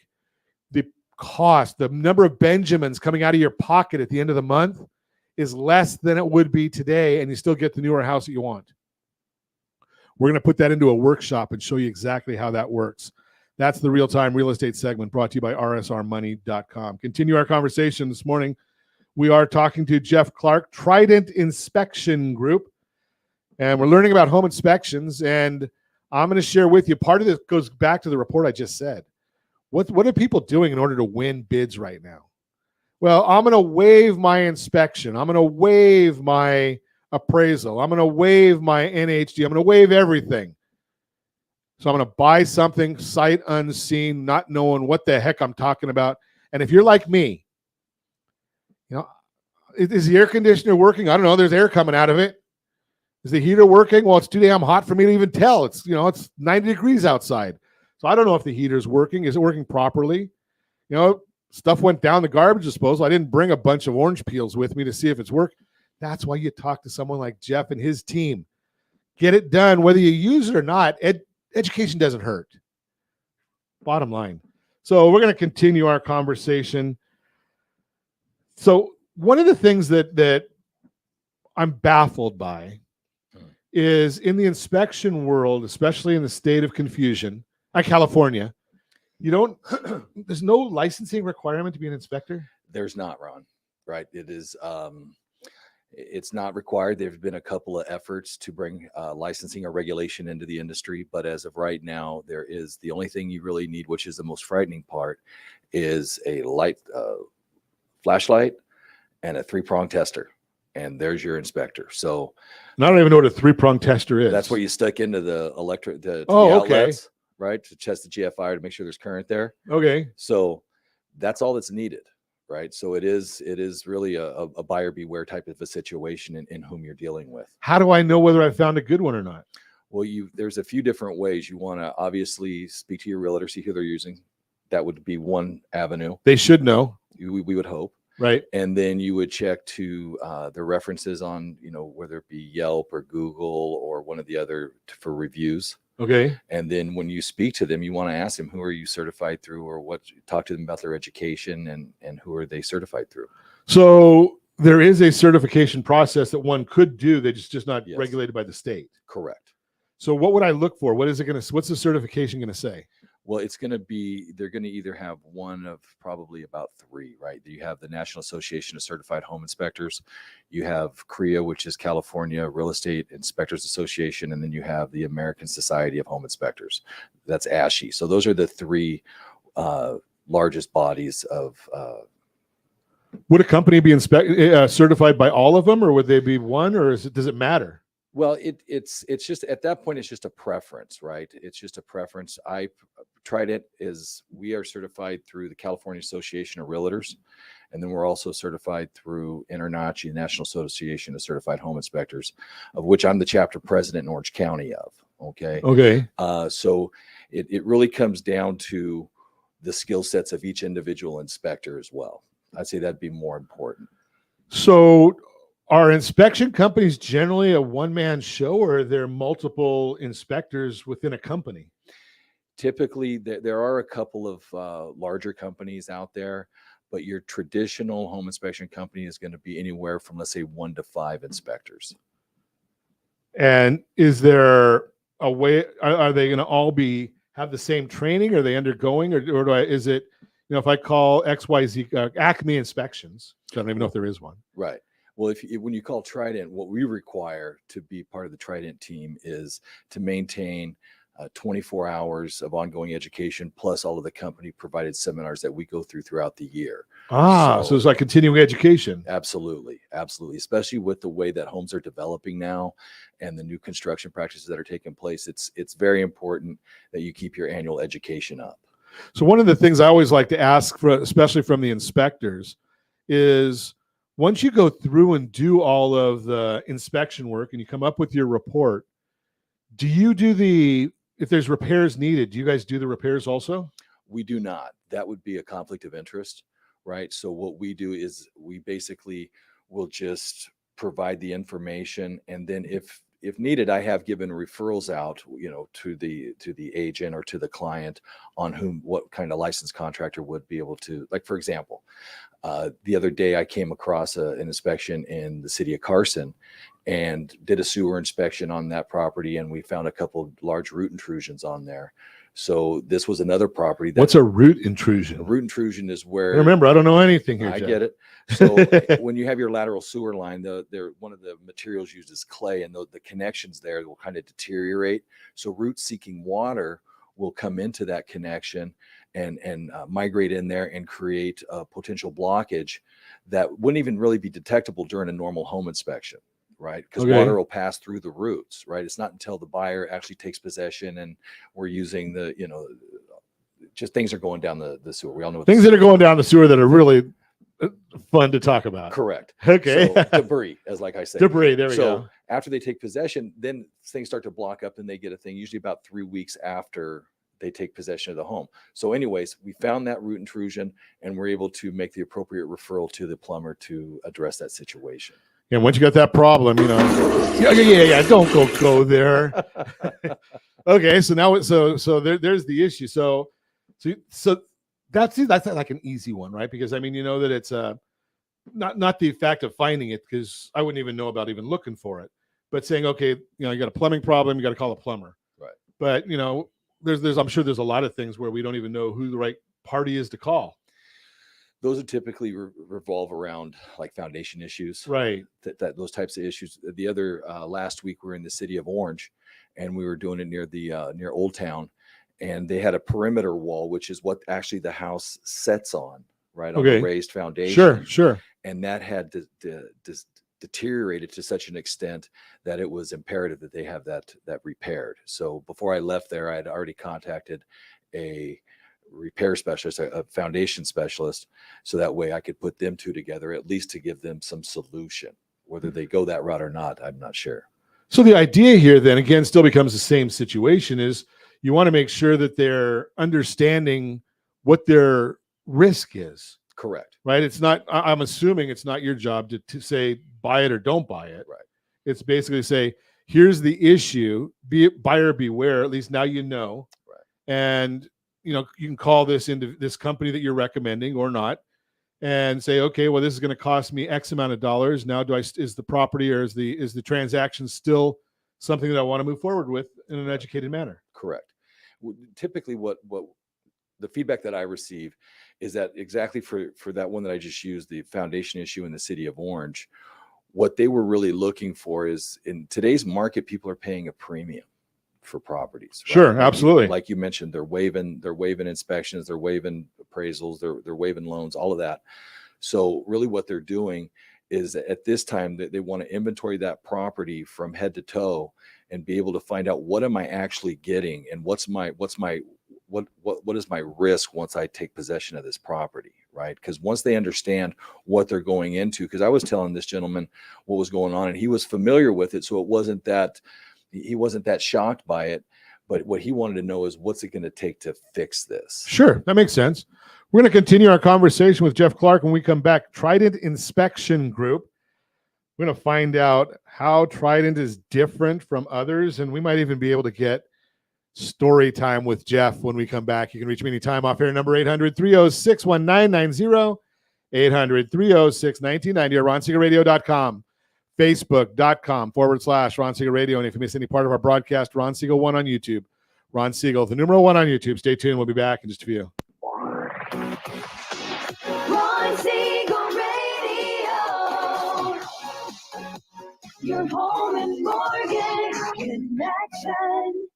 the cost, the number of Benjamins coming out of your pocket at the end of the month is less than it would be today, and you still get the newer house that you want. We're going to put that into a workshop and show you exactly how that works. That's the real-time real estate segment brought to you by rsrmoney.com. Continue our conversation this morning. We are talking to Jeff Clark, Trident Inspection Group, and we're learning about home inspections, and I'm going to share with you, part of this goes back to the report I just said. What are people doing in order to win bids right now? Well, I'm going to waive my inspection. I'm going to waive my appraisal. I'm going to waive my NHD. I'm going to waive everything. So I'm going to buy something sight unseen, not knowing what the heck I'm talking about. And if you're like me, is the air conditioner working? I don't know. There's air coming out of it. Is the heater working? Well, it's too damn hot for me to even tell. It's 90 degrees outside. So I don't know if the heater's working. Is it working properly? Stuff went down the garbage disposal. I didn't bring a bunch of orange peels with me to see if it's worked. That's why you talk to someone like Jeff and his team. Get it done, whether you use it or not. Education doesn't hurt. Bottom line. So we're going to continue our conversation. So one of the things that I'm baffled by is in the inspection world, especially in the state of confusion, like California, there's no licensing requirement to be an inspector?
There's not, Ron, right? It is, it's not required. There have been a couple of efforts to bring licensing or regulation into the industry, but as of right now, there is the only thing you really need, which is the most frightening part, is a flashlight and a 3-prong tester. And there's your inspector. So
and I don't even know what a 3-prong tester is.
That's what you stick into the the
okay.
outlets, right? To test the GFI to make sure there's current there.
Okay.
So that's all that's needed, right? So it is really a buyer beware type of a situation in whom you're dealing with.
How do I know whether I found a good one or not?
Well, there's a few different ways. You want to obviously speak to your realtor, see who they're using. That would be one avenue.
They should know.
We would hope.
Right.
And then you would check to the references on, whether it be Yelp or Google or one of the other for reviews.
Okay.
And then when you speak to them, you want to ask them, who are you certified through, or talk to them about their education and who are they certified through.
So there is a certification process that one could do that is just not regulated by the state.
Correct.
So what would I look for? What's the certification going to say?
Well, they're going to either have one of probably about 3, right? You have the National Association of Certified Home Inspectors. You have CREA, which is California Real Estate Inspectors Association. And then you have the American Society of Home Inspectors. That's ASHI. So those are the 3 largest bodies of.
Would a company be certified by all of them, or would they be one, or does it matter?
Well, it's just at that point, it's just a preference, right? It's just a preference. Trident we are certified through the California Association of Realtors, and then we're also certified through INTRNACHI, National Association of Certified Home Inspectors, of which I'm the chapter president in Orange County of. Okay.
Okay.
So it really comes down to the skill sets of each individual inspector as well. I'd say that'd be more important.
So are inspection companies generally a one-man show, or are there multiple inspectors within a company?
Typically, there are a couple of larger companies out there, but your traditional home inspection company is going to be anywhere from, let's say, 1 to 5 inspectors.
And is there a way? Are they going to all have the same training? Are they undergoing, or is it? If I call XYZ Acme Inspections, I don't even know if there is one.
Right. Well, when you call Trident, what we require to be part of the Trident team is to maintain 24 hours of ongoing education, plus all of the company provided seminars that we go throughout the year.
So it's like continuing education.
Absolutely. Especially with the way that homes are developing now and the new construction practices that are taking place. It's very important that you keep your annual education up.
So one of the things I always like to ask for, especially from the inspectors, is once you go through and do all of the inspection work and you come up with your report, do you do if there's repairs needed, do you guys do the repairs also?
We do not. That would be a conflict of interest, right? So what we do is we basically will just provide the information, and then if needed, I have given referrals out, to the agent or to the client on what kind of licensed contractor would be able to, like, for example, the other day I came across an inspection in the city of Carson and did a sewer inspection on that property, and we found a couple large root intrusions on there. So this was another property.
What's a root intrusion?
A root intrusion is where,
remember, I don't know anything here.
I
Jeff.
get it. So when you have your lateral sewer line, one of the materials used is clay, and the connections there will kind of deteriorate. So roots seeking water will come into that connection and migrate in there and create a potential blockage that wouldn't even really be detectable during a normal home inspection. Right, because water will pass through the roots. Right, it's not until the buyer actually takes possession and we're using just things are going down the sewer. We all know
things that are going down the sewer that are really fun to talk about.
Correct.
Okay.
So, debris, as I say.
Debris. There we go.
So after they take possession, then things start to block up, and they get a thing usually about 3 weeks after they take possession of the home. So anyways, we found that root intrusion, and we're able to make the appropriate referral to the plumber to address that situation.
And once you got that problem, yeah, don't go there. Okay, so now there's the issue. So that's like an easy one, right? Because that it's not the fact of finding it, because I wouldn't even know about even looking for it, but saying, okay, you got a plumbing problem, you got to call a plumber,
right?
But there's I'm sure there's a lot of things where we don't even know who the right party is to call.
Those are typically revolve around like foundation issues,
right?
That those types of issues. The other last week we were in the city of Orange, and we were doing it near Old Town, and they had a perimeter wall, which is what actually the house sets on, right, on the raised foundation.
Sure.
And that had deteriorated to such an extent that it was imperative that they have that repaired. So before I left there, I had already contacted a repair specialist, a foundation specialist, so that way I could put them two together, at least to give them some solution. Whether they go that route or not, I'm not sure.
So the idea here then again still becomes the same situation, is you want to make sure that they're understanding what their risk is.
Correct.
Right? It's not, I'm assuming it's not your job to say buy it or don't buy it.
Right.
It's basically say, here's the issue, buyer beware, at least now you know.
Right.
And you can call this company that you're recommending or not, and say, okay, well, this is going to cost me X amount of dollars. Now, is the property or is the transaction still something that I want to move forward with in an educated manner?
Correct. Typically, what the feedback that I receive is that exactly for that one that I just used, the foundation issue in the city of Orange, what they were really looking for is, in today's market, people are paying a premium for properties. Right?
Sure, absolutely.
Like you mentioned, they're waiving inspections, they're waiving appraisals, they're waiving loans, all of that. So really what they're doing is at this time that they want to inventory that property from head to toe and be able to find out, what am I actually getting, and what is my risk once I take possession of this property, right? Because once they understand what they're going into, because I was telling this gentleman what was going on and he was familiar with it, so it wasn't that he wasn't that shocked by it, but what he wanted to know is, what's it going to take to fix this?
Sure, that makes sense. We're going to continue our conversation with Jeff Clark when we come back. Trident Inspection Group. We're going to find out how Trident is different from others, and we might even be able to get story time with Jeff when we come back. You can reach me anytime off air, number 800-306-1990, 800-306-1990, or RonSiegelRadio.com. Facebook.com/Ron Siegel Radio. And if you miss any part of our broadcast, Ron Siegel 1 on YouTube. Ron Siegel, the numeral 1 on YouTube. Stay tuned. We'll be back in just a few.
Ron Siegel Radio. Your home and mortgage connection.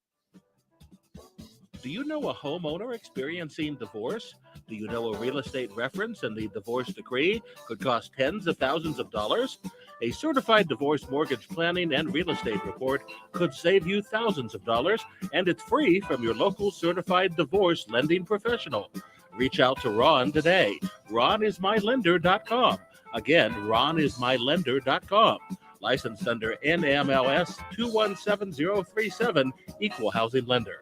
Do you know a homeowner experiencing divorce? Do Do you know a real estate reference and the divorce decree could cost tens of thousands of dollars? A certified divorce mortgage planning and real estate report could save you thousands of dollars, and it's free from your local certified divorce lending professional. Reach out to Ron today. RonIsMyLender.com. Again, RonIsMyLender.com. Licensed under NMLS 217037, Equal Housing Lender.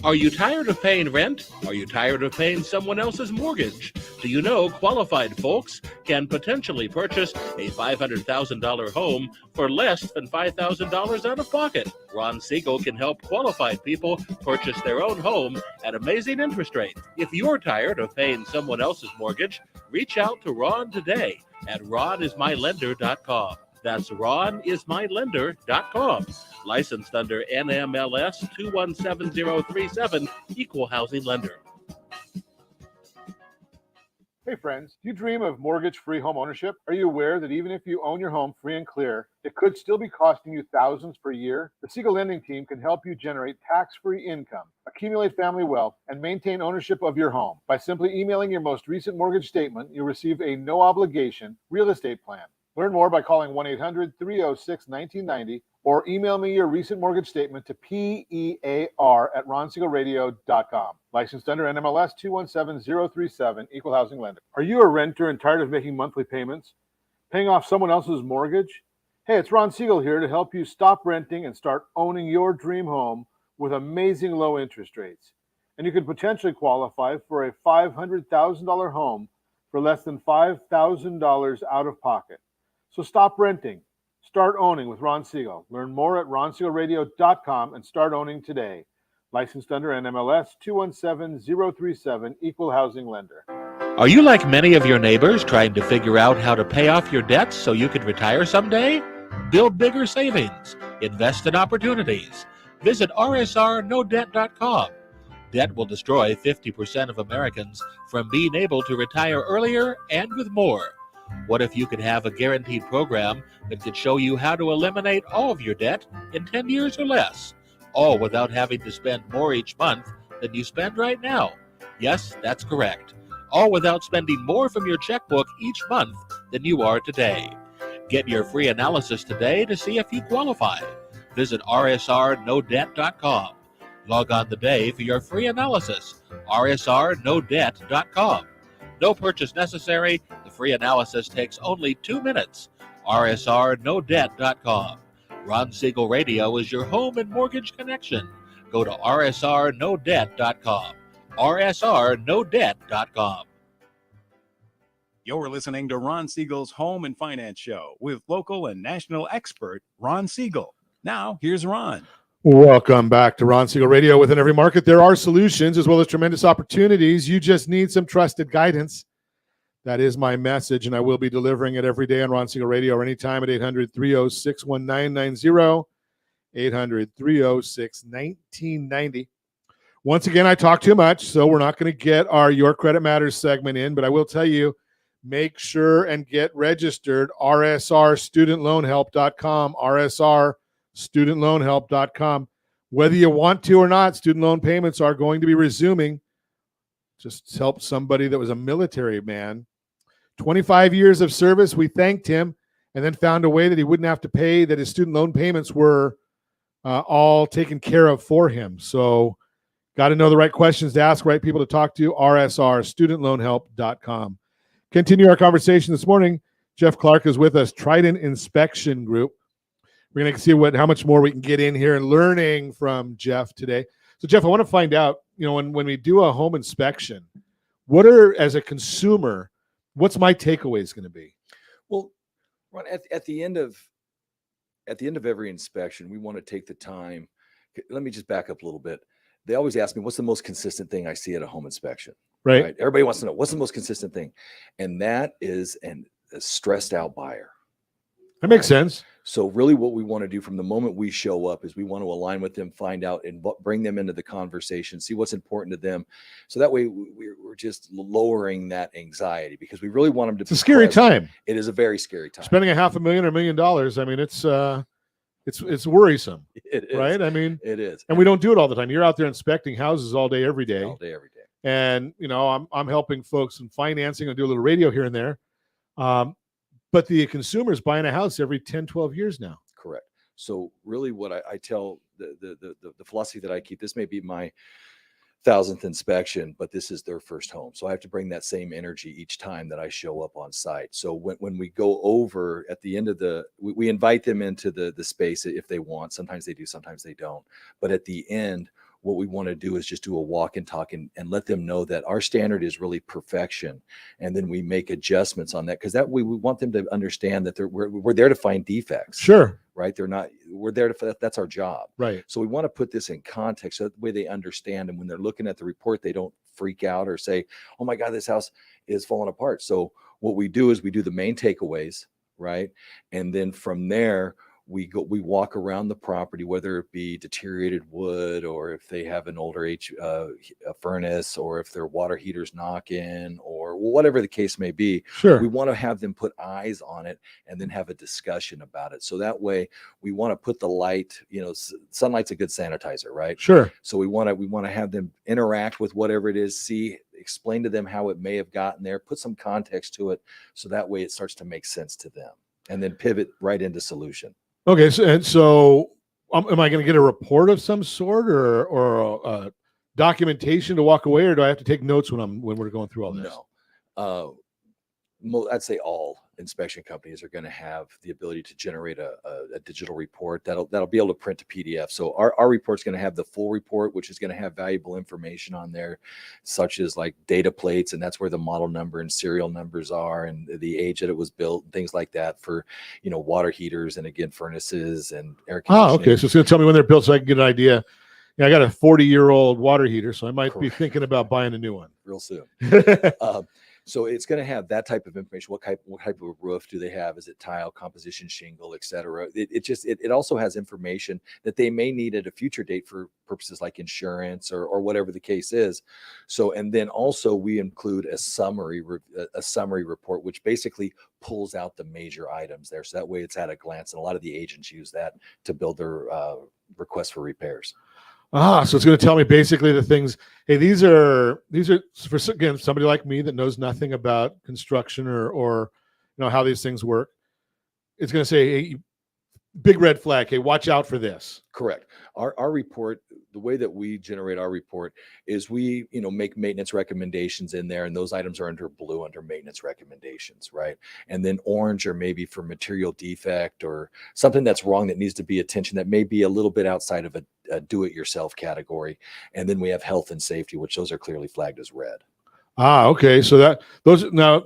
Are you tired of paying rent? Are you tired of paying someone else's mortgage? Do you know qualified folks can potentially purchase a $500,000 home for less than $5,000 out of pocket? Ron Siegel can help qualified people purchase their own home at amazing interest rates. If you're tired of paying someone else's mortgage, reach out to Ron today at RonIsMyLender.com. That's RonIsMyLender.com. Licensed under NMLS 217037, Equal Housing Lender.
Hey friends, do you dream of mortgage-free home ownership? Are you aware that even if you own your home free and clear, it could still be costing you thousands per year? The Siegel Lending Team can help you generate tax-free income, accumulate family wealth, and maintain ownership of your home. By simply emailing your most recent mortgage statement, you'll receive a no-obligation real estate plan. Learn more by calling 1-800-306-1990 or email me your recent mortgage statement to PEAR@RonSiegelRadio.com. Licensed under NMLS 217037, Equal Housing Lender. Are you a renter and tired of making monthly payments? Paying off someone else's mortgage? Hey, it's Ron Siegel here to help you stop renting and start owning your dream home with amazing low interest rates. And you could potentially qualify for a $500,000 home for less than $5,000 out of pocket. So stop renting. Start owning with Ron Siegel. Learn more at RonSiegelRadio.com and start owning today. Licensed under NMLS 217037, Equal Housing Lender.
Are you like many of your neighbors trying to figure out how to pay off your debts so you can retire someday? Build bigger savings. Invest in opportunities. Visit RSRNoDebt.com. Debt will destroy 50% of Americans from being able to retire earlier and with more. What if you could have a guaranteed program that could show you how to eliminate all of your debt in 10 years or less, all without having to spend more each month than you spend right now? Yes, that's correct. All without spending more from your checkbook each month than you are today. Get your free analysis today to see if you qualify. Visit RSRNoDebt.com. Log on today for your free analysis. RSRNoDebt.com. No purchase necessary. The free analysis takes only 2 minutes. RSRNoDebt.com. Ron Siegel Radio is your home and mortgage connection. Go to RSRNoDebt.com. RSRNoDebt.com.
You're listening to Ron Siegel's Home and Finance Show with local and national expert Ron Siegel. Now, here's Ron.
Welcome back to Ron Siegel Radio. Within every market, there are solutions as well as tremendous opportunities. You just need some trusted guidance. That is my message, and I will be delivering it every day on Ron Siegel Radio or anytime at 800-306-1990, 800-306-1990. Once again, I talk too much, so we're not going to get our Your Credit Matters segment in, but I will tell you, make sure and get registered, rsrstudentloanhelp.com, rsrstudentloanhelp.com. Whether you want to or not, student loan payments are going to be resuming. Just helped somebody that was a military man. 25 years of service, we thanked him, and then found a way that he wouldn't have to pay, that his student loan payments were all taken care of for him. So got to know the right questions to ask, right people to talk to, rsrstudentloanhelp.com. Continue our conversation this morning. Jeff Clark is with us, Trident Inspection Group. We're going to see how much more we can get in here and learning from Jeff today. So, Jeff, I want to find out, when we do a home inspection, what are, as a consumer, what's my takeaways going to be?
Well, Ron, at the end of every inspection, we want to take the time. Let me just back up a little bit. They always ask me, what's the most consistent thing I see at a home inspection?
Right.
Everybody wants to know, what's the most consistent thing? And that is a stressed out buyer.
That makes sense.
So really what we want to do from the moment we show up is we want to align with them, find out and bring them into the conversation, see what's important to them. So that way we're just lowering that anxiety, because we really want them to.
It's a scary time.
It is a very scary time.
Spending $500,000 or $1 million. I mean, it's it's worrisome,
It is.
right? I mean,
it is.
and we don't do it all the time. You're out there inspecting houses all day, every day.
All day, every day.
And, I'm helping folks in financing and do a little radio here and there. But the consumer's buying a house every 10, 12 years now.
Correct. So really what I tell the philosophy that I keep, this may be my 1,000th inspection, but this is their first home. So I have to bring that same energy each time that I show up on site. So when we go over at the end of we invite them into the space if they want. Sometimes they do, sometimes they don't. But at the end, what we want to do is just do a walk and talk and let them know that our standard is really perfection. And then we make adjustments on that, because that way we want them to understand that we're there to find defects.
Sure.
Right. We're there to, that's our job.
Right.
So we want to put this in context so that way they understand. And when they're looking at the report, they don't freak out or say, oh my God, this house is falling apart. So what we do is we do the main takeaways. Right. And then from there, we walk around the property, whether it be deteriorated wood, or if they have an older furnace, or if their water heaters knock in, or whatever the case may be.
Sure.
We want to have them put eyes on it and then have a discussion about it. So that way we want to put the light, sunlight's a good sanitizer, right?
Sure.
So we want to have them interact with whatever it is, explain to them how it may have gotten there, put some context to it. So that way it starts to make sense to them, and then pivot right into solution.
Okay, so am I going to get a report of some sort, or documentation to walk away, or do I have to take notes when we're going through all this?
No, I'd say all inspection companies are going to have the ability to generate a digital report that'll be able to print to PDF. So our report's going to have the full report, which is going to have valuable information on there, such as like data plates, and that's where the model number and serial numbers are, and the age that it was built, and things like that for water heaters, and again furnaces and air conditioning.
Okay, so it's going to tell me when they're built, so I can get an idea. I got a 40-year-old water heater, so I might be thinking about buying a new one
real soon. So it's going to have that type of information. What type of roof do they have? Is it tile, composition, shingle, etc.? It also has information that they may need at a future date for purposes like insurance or whatever the case is. So, and then also we include a summary report, which basically pulls out the major items there. So that way it's at a glance, and a lot of the agents use that to build their requests for repairs.
So it's going to tell me basically the things. Hey, these are for, again, somebody like me that knows nothing about construction or how these things work. It's going to say, hey, big red flag. Hey, watch out for this.
Correct. Our report, the way that we generate our report is we, make maintenance recommendations in there, and those items are under blue under maintenance recommendations, right? And then orange are maybe for material defect or something that's wrong that needs to be attention, that may be a little bit outside of a do-it-yourself category. And then we have health and safety, which those are clearly flagged as red.
Okay. So now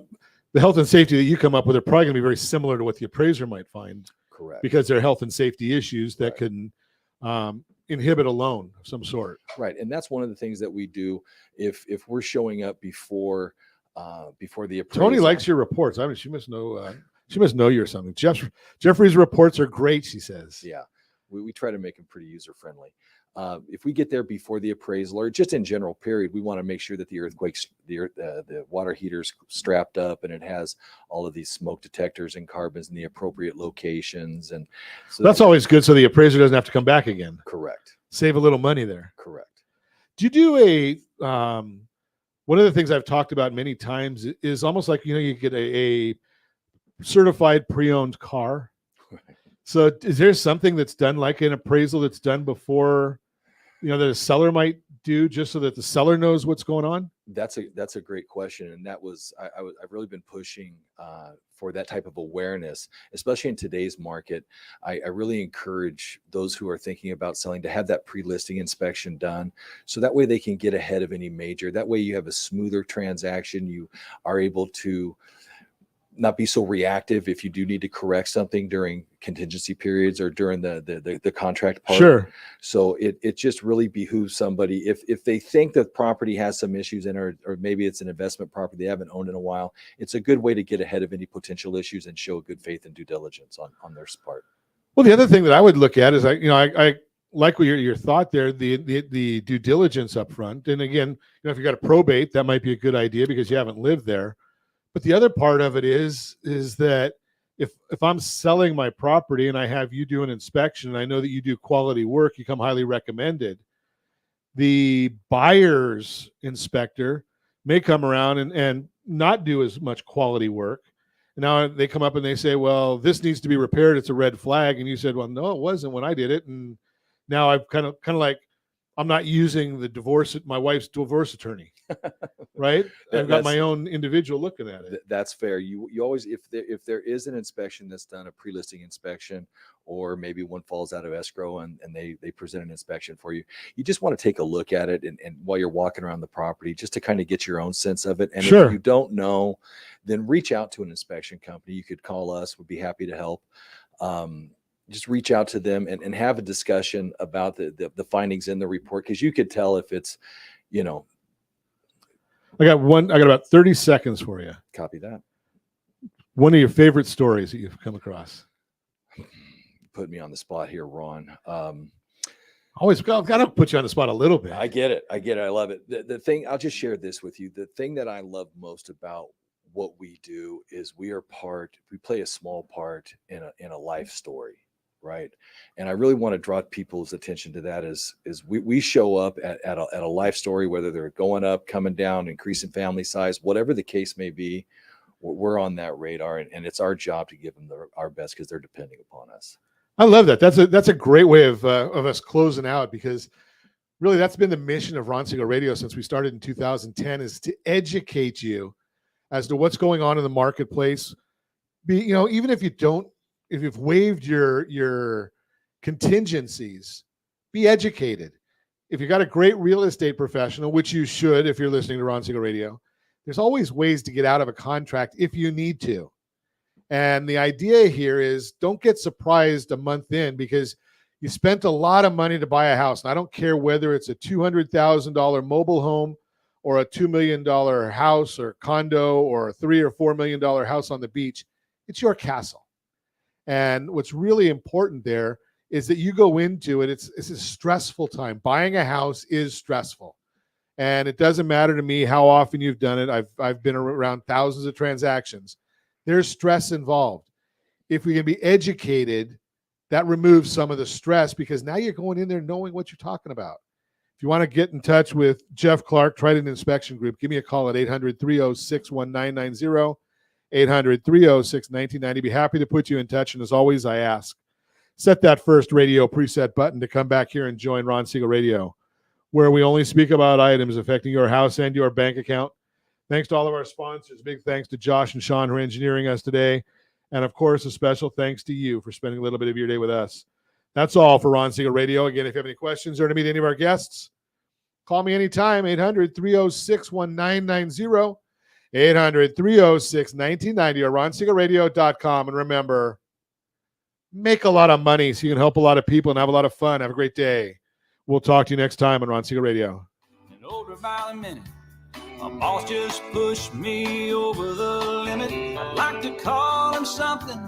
the health and safety that you come up with are probably going to be very similar to what the appraiser might find.
Correct.
Because they're health and safety issues that can inhibit a loan of some sort.
Right. And that's one of the things that we do if we're showing up before the appraisal.
Tony likes your reports. I mean, she must know you or something. Jeffrey's reports are great, she says.
Yeah. We try to make them pretty user friendly. If we get there before the appraisal, or just in general period, we want to make sure that the water heater's strapped up, and it has all of these smoke detectors and carbons in the appropriate locations. And so
that's always good, so the appraiser doesn't have to come back again.
Correct.
Save a little money there.
Correct.
Do you do one of the things I've talked about many times is almost like, you get a certified pre-owned car.
Right.
So is there something that's done, like an appraisal that's done before, that a seller might do, just so that the seller knows what's going on?
That's a great question. And that was, I've really been pushing for that type of awareness, especially in today's market. I really encourage those who are thinking about selling to have that pre-listing inspection done, so that way they can get ahead of any major. That way you have a smoother transaction. You are able to not be so reactive if you do need to correct something during contingency periods or during the contract part.
Sure.
So it just really behooves somebody, if they think the property has some issues in it, or maybe it's an investment property they haven't owned in a while, it's a good way to get ahead of any potential issues and show good faith and due diligence on their part.
Well, the other thing that I would look at is, I like what your thought there, the due diligence up front. And again, if you got a probate, that might be a good idea because you haven't lived there. But the other part of it is that if I'm selling my property and I have you do an inspection and I know that you do quality work, you come highly recommended, the buyer's inspector may come around and not do as much quality work. And now they come up and they say, well, this needs to be repaired. It's a red flag. And you said, well, no, it wasn't when I did it. And now I've kind of like, I'm not using my wife's divorce attorney, right? I've got my own individual looking at it.
That's fair. You always, if there is an inspection that's done, a pre-listing inspection, or maybe one falls out of escrow and they present an inspection for you, you just want to take a look at it and while you're walking around the property, just to kind of get your own sense of it. And
Sure.
If you don't know, then reach out to an inspection company. You could call us. We'd be happy to help. Just reach out to them and have a discussion about the findings in the report, because you could tell if it's,
I got about 30 seconds for you.
Copy that.
One of your favorite stories that you've come across.
Put me on the spot here, Ron.
Always got to put you on the spot a little bit.
I get it. I love it. The thing, I'll just share this with you. The thing that I love most about what we do is we play a small part in a life story. Right. And I really want to draw people's attention to that is we show up at a life story, whether they're going up, coming down, increasing family size, whatever the case may be, we're on that radar, and it's our job to give them our best because they're depending upon us.
I love that. That's a great way of us closing out, because really that's been the mission of Ron Siegel Radio since we started in 2010, is to educate you as to what's going on in the marketplace. Even if you've waived your contingencies, be educated. If you got a great real estate professional, which you should if you're listening to Ron Siegel Radio, there's always ways to get out of a contract if you need to. And the idea here is don't get surprised a month in because you spent a lot of money to buy a house. And I don't care whether it's a $200,000 mobile home or a $2 million house or condo or a $3 or $4 million house on the beach. It's your castle. And what's really important there is that you go into it. It's a stressful time. Buying a house is stressful. And it doesn't matter to me how often you've done it. I've been around thousands of transactions. There's stress involved. If we can be educated, that removes some of the stress because now you're going in there knowing what you're talking about. If you want to get in touch with Jeff Clark, Trident Inspection Group, give me a call at 800-306-1990, 800-306-1990. Be happy to put you in touch. And as always, I ask, set that first radio preset button to come back here and join Ron Siegel Radio, where we only speak about items affecting your house and your bank account. Thanks to all of our sponsors. Big thanks to Josh and Sean who are engineering us today. And, of course, a special thanks to you for spending a little bit of your day with us. That's all for Ron Siegel Radio. Again, if you have any questions or to meet any of our guests, call me anytime, 800-306-1990, 800-306-1990, or ronsiegelradio.com. And remember, make a lot of money so you can help a lot of people and have a lot of fun. Have a great day. We'll talk to you next time on Ron Siegel Radio.
An older by a minute. My boss just pushed me over the limit. I'd like to call him something